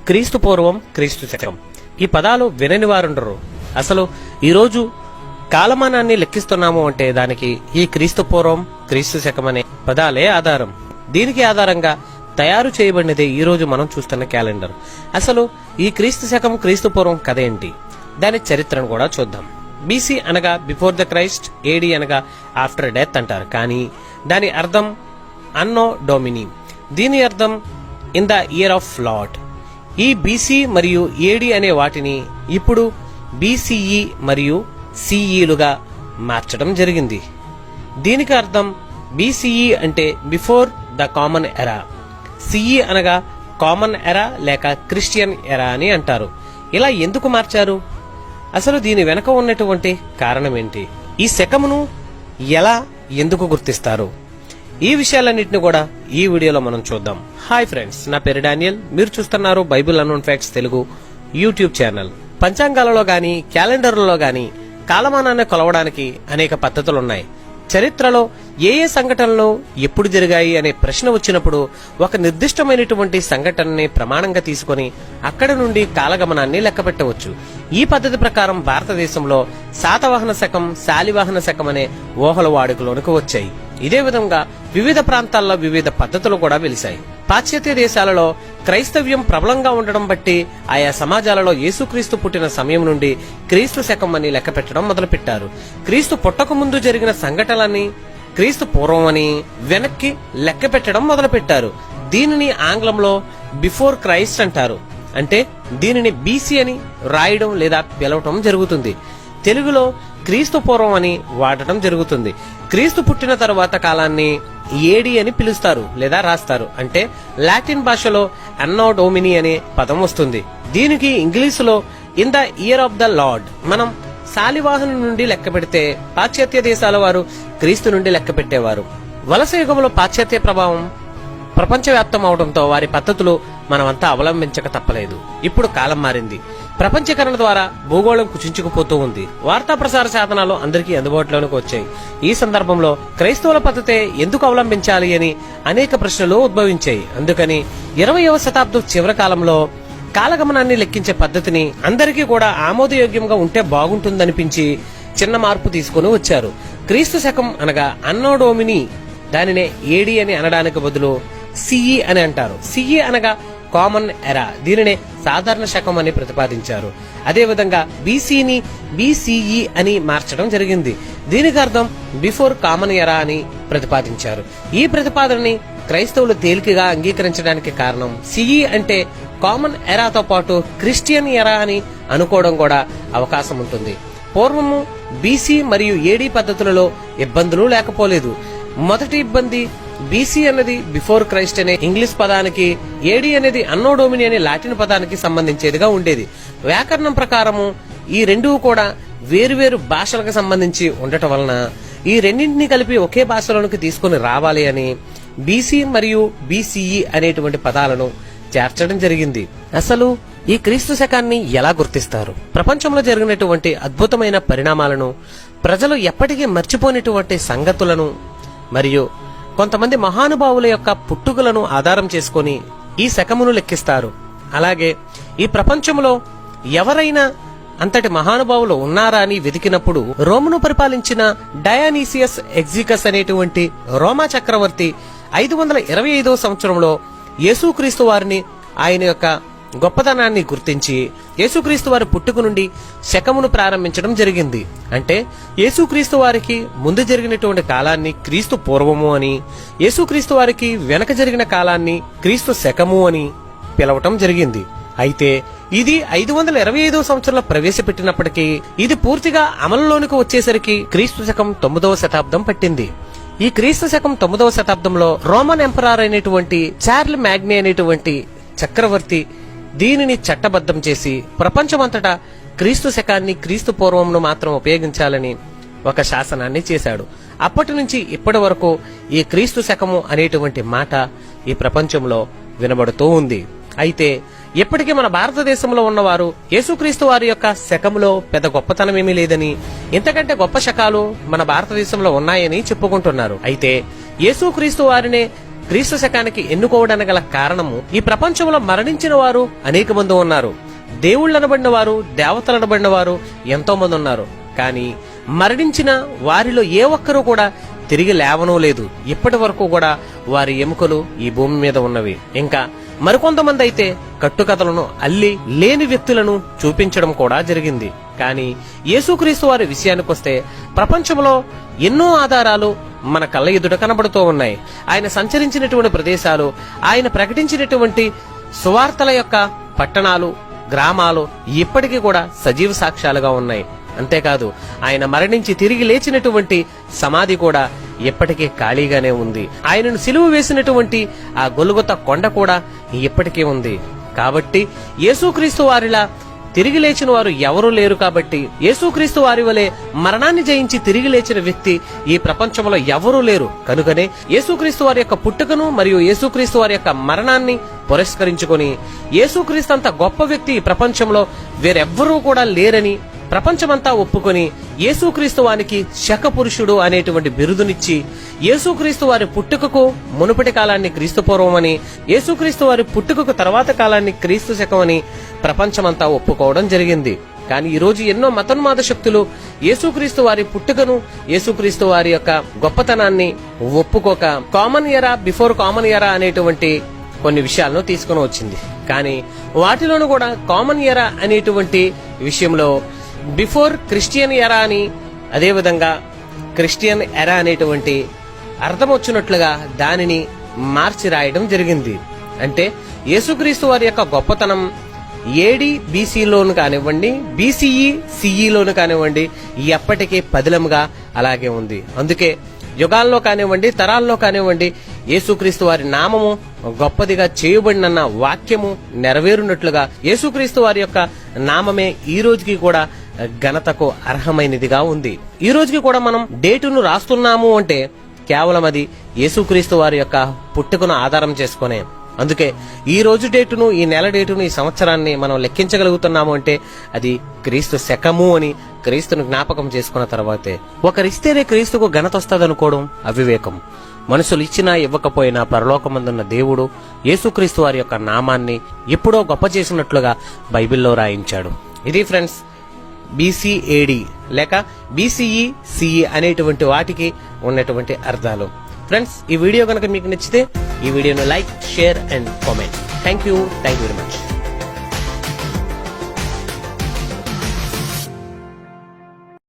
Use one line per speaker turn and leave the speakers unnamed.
క్రీస్తు పూర్వం, క్రీస్తు శకం. ఈ పదాలు వినని వారుండరు. అసలు ఈరోజు కాలమానాన్ని లెక్కిస్తున్నాము అంటే దానికి ఈ క్రీస్తు పూర్వం, క్రీస్తు శకం అనే పదాలే ఆధారం. దీనికి ఆధారంగా తయారు చేయబడినదే ఈ రోజు మనం చూస్తున్న క్యాలెండర్. అసలు ఈ క్రీస్తు శకం, క్రీస్తు పూర్వం కథ ఏంటి, దాని చరిత్రను కూడా చూద్దాం. బీసీ అనగా బిఫోర్ ద క్రైస్ట్, ఏడి అనగా ఆఫ్టర్ డెత్ అంటారు. కానీ దాని అర్థం అన్నో డొమిని. దీని అర్థం in the year of lord. ఈ బీసీ మరియు ఏడి అనే వాటిని ఇప్పుడు బీసీఈ మరియు సిఈలుగా మార్చడం జరిగింది. దీనికి అర్థం బీసీఈ అంటే బిఫోర్ ద కామన్ ఎరా, సిఈ అనగా కామన్ ఎరా లేక క్రిస్టియన్ ఎరా అని అంటారు. ఇలా ఎందుకు మార్చారు? అసలు దీని వెనక ఉన్నటువంటి కారణం ఏంటి? ఈ శకమును ఎలా, ఎందుకు గుర్తిస్తారు? ఈ విషయాలన్నింటినీ కూడా ఈ వీడియోలో మనం చూద్దాం. హాయ్ ఫ్రెండ్స్, నా పేరు డానియల్. మీరు చూస్తున్నారు Bible unknown facts Telugu YouTube channel. పంచాంగాలలో గాని, క్యాలెండర్లలో గాని కాలమానాన్ని కొలవడానికి అనేక పద్ధతులున్నాయి. చరిత్రలో ఏ సంఘటనలు ఎప్పుడు జరిగాయి అనే ప్రశ్న వచ్చినప్పుడు ఒక నిర్దిష్టమైనటువంటి సంఘటనని ప్రమాణంగా తీసుకుని అక్కడి నుండి కాలగమనాన్ని లెక్కపెట్టవచ్చు. ఈ పద్ధతి ప్రకారం భారతదేశంలో శాతవాహన శకం, శాలివాహన శకం అనే ఊహల వాడుకలోనికి వచ్చాయి. ఇదే విధంగా వివిధ ప్రాంతాల్లో వివిధ పద్ధతులు కూడా వెలిశాయి. పాశ్చాత్య దేశాలలో క్రైస్తవ్యం ప్రబలంగా ఉండడం బట్టి ఆయా సమాజాలలో యేసుక్రీస్తు పుట్టిన సమయం నుండి క్రీస్తు శకం అని లెక్క పెట్టడం మొదలుపెట్టారు. క్రీస్తు పుట్టక ముందు జరిగిన సంఘటనలని క్రీస్తు పూర్వం అని వెనక్కి లెక్క పెట్టడం మొదలుపెట్టారు. దీనిని ఆంగ్లంలో బిఫోర్ క్రైస్ట్ అంటారు. అంటే దీనిని బీసీ అని రాయడం లేదా పిలవటం జరుగుతుంది. తెలుగులో క్రీస్తు పూర్వం అని వాడటం జరుగుతుంది. క్రీస్తు పుట్టిన తరువాత కాలాన్ని ఏడి అని పిలుస్తారు లేదా రాస్తారు. అంటే లాటిన్ భాషలో అన్నో డొమిని అనే పదం వస్తుంది. దీనికి ఇంగ్లీషులో in the year of the lord. మనం శాలివాహనం నుండి లెక్క పెడితే పాశ్చాత్య దేశాల వారు క్రీస్తు నుండి లెక్క పెట్టేవారు. వలస యుగంలో పాశ్చాత్య ప్రభావం ప్రపంచవ్యాప్తం అవడంతో వారి పద్ధతులు మనమంతా అవలంబించక తప్పలేదు. ఇప్పుడు కాలం మారింది. ప్రపంచీకరణ ద్వారా భూగోళం కుచించుకుపోతూ ఉంది. వార్తా ప్రసార సాధనాలు అందరికీ అందుబాటులోకి వచ్చాయి. ఈ సందర్భంలో క్రైస్తవుల పద్ధతే ఎందుకు అవలంబించాలి అని అనేక ప్రశ్నలు ఉద్భవించాయి. అందుకని 20వ శతాబ్దం చివరి కాలంలో కాలగమనాన్ని లెక్కించే పద్ధతిని అందరికీ కూడా ఆమోదయోగ్యంగా ఉంటే బాగుంటుందనిపించి చిన్న మార్పు తీసుకుని వచ్చారు. క్రీస్తు శకం అనగా అన్నో డొమిని, దానినే ఏడి అని అనడానికి బదులు సిఈ అని అంటారు. సిఈ అనగా కామన్ ఎరా, దీనినే సాధారణ శకం అని ప్రతిపాదించారు. అదేవిధంగా బీసీని బీసీఈ అని మార్చడం జరిగింది. దీనికి అర్థం బిఫోర్ కామన్ ఎరా అని ప్రతిపాదించారు. ఈ ప్రతిపాదనని క్రైస్తవులు తేలికగా అంగీకరించడానికి కారణం సిఈ అంటే కామన్ ఎరాతో పాటు క్రిస్టియన్ ఎరా అని అనుకోవడం కూడా అవకాశం ఉంటుంది. పూర్వము బీసీ మరియు ఏడీ పద్ధతులలో ఇబ్బందులు లేకపోలేదు. మొదటి ఇబ్బంది బీసీ అన్నది బిఫోర్ క్రైస్ట్ అనే ఇంగ్లీష్ పదానికి, ఏడి అనేది అన్నో డొమిని అనే లాటిన్ పదానికి సంబంధించేదిగా ఉండేది. వ్యాకరణం ప్రకారము ఈ రెండూ కూడా వేరువేరు భాషలకు సంబంధించి ఉండటం వలన ఈ రెండింటినీ కలిపి ఒకే భాషలోనికి తీసుకుని రావాలి అని బీసీ మరియు బీసీఈ అనేటువంటి పదాలను చేర్చడం జరిగింది. అసలు ఈ క్రీస్తు శకాన్ని ఎలా గుర్తిస్తారు? ప్రపంచంలో జరిగినటువంటి అద్భుతమైన పరిణామాలను, ప్రజలు ఎప్పటికీ మర్చిపోయినటువంటి సంగతులను మరియు కొంతమంది మహానుభావుల యొక్క పుట్టుకలను ఆధారం చేసుకుని ఈ శకమును లెక్కిస్తారు. అలాగే ఈ ప్రపంచంలో ఎవరైనా అంతటి మహానుభావులు ఉన్నారా అని వెతికినప్పుడు రోమును పరిపాలించిన డయానీసియస్ ఎగ్జికస్ అనేటువంటి రోమా చక్రవర్తి 525వ సంవత్సరంలో యేసుక్రీస్తు వారిని, ఆయన యొక్క గొప్పతనాన్ని గుర్తించి యేసుక్రీస్తు వారి పుట్టుక నుండి శకమును ప్రారంభించడం జరిగింది. అంటే యేసుక్రీస్తు వారికి ముందు జరిగినటువంటి కాలాన్ని క్రీస్తు పూర్వము అని, యేసుక్రీస్తు వారికి వెనక జరిగిన కాలాన్ని క్రీస్తు శకము అని పిలవటం జరిగింది. అయితే ఇది 525వ సంవత్సరంలో ప్రవేశపెట్టినప్పటికీ ఇది పూర్తిగా అమలులోనికి వచ్చేసరికి క్రీస్తు శకం 9వ శతాబ్దం పట్టింది. ఈ క్రీస్తు శకం 9వ శతాబ్దంలో రోమన్ ఎంపరర్ అయినటువంటి చార్ల్ మ్యాగ్నీ అనేటువంటి చక్రవర్తి దీనిని చట్టబద్ధం చేసి ప్రపంచమంతటా క్రీస్తు శకాన్ని, క్రీస్తు పూర్వంను మాత్రం ఉపయోగించాలని ఒక శాసనాన్ని చేశాడు. అప్పటి నుంచి ఇప్పటి వరకు ఈ క్రీస్తు శకము అనేటువంటి మాట ఈ ప్రపంచంలో వినబడుతూ ఉంది. అయితే ఇప్పటికీ మన భారతదేశంలో ఉన్నవారు యేసుక్రీస్తు వారి యొక్క శకములో పెద్ద గొప్పతనం ఏమీ లేదని, ఇంతకంటే గొప్ప శకాలు మన భారతదేశంలో ఉన్నాయని చెప్పుకుంటున్నారు. అయితే యేసుక్రీస్తు వారినే క్రీస్తు శకానికి ఎన్నుకోవడానికి గల కారణము, ఈ ప్రపంచంలో మరణించిన వారు అనేక మంది ఉన్నారు. దేవుళ్ళు అనబడిన వారు, దేవతలు అనబడిన వారు ఎంతో మంది ఉన్నారు. కానీ మరణించిన వారిలో ఏ ఒక్కరూ కూడా తిరిగి లేవనూ లేదు. ఇప్పటి వరకు కూడా వారి ఎముకలు ఈ భూమి మీద ఉన్నవి. ఇంకా మరికొంతమంది అయితే కట్టుకథలను అల్లి లేని వ్యక్తులను చూపించడం కూడా జరిగింది. కానీ యేసుక్రీస్తు వారి విషయానికొస్తే ప్రపంచంలో ఎన్నో ఆధారాలు మన కళ్ళ ఎదుట కనబడుతూ ఉన్నాయి. ఆయన సంచరించినటువంటి ప్రదేశాలు, ఆయన ప్రకటించినటువంటి సువార్తల యొక్క పట్టణాలు, గ్రామాలు ఇప్పటికీ కూడా సజీవ సాక్ష్యాలుగా ఉన్నాయి. అంతేకాదు ఆయన మరణించి తిరిగి లేచినటువంటి సమాధి కూడా ఎప్పటికీ ఖాళీగానే ఉంది. ఆయనను సిలువ వేసినటువంటి ఆ గొల్గొతా కొండ కూడా ఎప్పటికీ ఉంది. కాబట్టి యేసుక్రీస్తు వారిలా తిరిగి లేచిన వారు ఎవరూ లేరు. కాబట్టి యేసుక్రీస్తు వారి వలె మరణాన్ని జయించి తిరిగి లేచిన వ్యక్తి ఈ ప్రపంచంలో ఎవరూ లేరు. కనుకనే యేసుక్రీస్తు వారి యొక్క పుట్టుకను మరియు యేసుక్రీస్తు వారి యొక్క మరణాన్ని పురస్కరించుకొని యేసుక్రీస్తు అంత గొప్ప వ్యక్తి ఈ ప్రపంచంలో వేరెవ్వరూ కూడా లేరని ప్రపంచమంతా ఒప్పుకొని యేసుక్రీస్తు వారికి శక పురుషుడు అనేటువంటి బిరుదునిచ్చి, యేసుక్రీస్తు వారి పుట్టుకకు మునుపటి కాలాన్ని క్రీస్తు పూర్వమని, యేసుక్రీస్తు వారి పుట్టుకకు తర్వాత కాలాన్ని క్రీస్తు శకమని ప్రపంచమంతా ఒప్పుకోవడం జరిగింది. కానీ ఈ రోజు ఎన్నో మతోన్మాద శక్తులు యేసుక్రీస్తు వారి పుట్టుకను, యేసుక్రీస్తు వారి యొక్క గొప్పతనాన్ని ఒప్పుకోక common era, before common era అనేటువంటి కొన్ని విషయాలను తీసుకుని వచ్చింది. కానీ వాటిలోనూ కూడా కామన్ ఎరా అనేటువంటి విషయంలో బిఫోర్ క్రిస్టియన్ ఎరా అని, అదేవిధంగా క్రిస్టియన్ ఎరా అనేటువంటి అర్థం వచ్చినట్లుగా దానిని మార్చి రాయడం జరిగింది. అంటే యేసుక్రీస్తు వారి యొక్క గొప్పతనం ఏడి బీసీలోను కానివ్వండి, బీసీఈ సిఈలోను కానివ్వండి, ఎప్పటికీ పదిలంగా అలాగే ఉంది. అందుకే యుగాల్లో కానివ్వండి, తరాల్లో కానివ్వండి, యేసుక్రీస్తు వారి నామము గొప్పదిగా చేయబడినన్న వాక్యము నెరవేరునట్లుగా యేసుక్రీస్తు వారి యొక్క నామమే ఈ రోజుకి కూడా ఘనతకు అర్హమైనదిగా ఉంది. ఈ రోజుకి కూడా మనం డేటును రాస్తున్నాము అంటే కేవలం అది యేసుక్రీస్తు వారి యొక్క పుట్టుకను ఆధారం చేసుకునే. అందుకే ఈ రోజు డేటును, ఈ నెల డేటును, ఈ సంవత్సరాన్ని మనం లెక్కించగలుగుతున్నాము అంటే అది క్రీస్తు శకము అని క్రీస్తును జ్ఞాపకం చేసుకున్న తర్వాతే. ఒకరిస్తేనే క్రీస్తుకు ఘనత వస్తుందనుకోవడం అవివేకం. మనుషులు ఇచ్చినా ఇవ్వకపోయినా పరలోకమందున్న దేవుడు యేసుక్రీస్తు వారి యొక్క నామాన్ని ఎప్పుడో గొప్ప చేసినట్లుగా బైబిల్లో రాయించాడు. ఇది ఫ్రెండ్స్ బీసీఏడి లేక బీసీఈ సిఈ అనేటువంటి వాటికి ఉన్నటువంటి అర్థాలు. ఫ్రెండ్స్, ఈ వీడియో కనుక మీకు నచ్చితే ఈ వీడియోను like, share and comment. Thank you very much.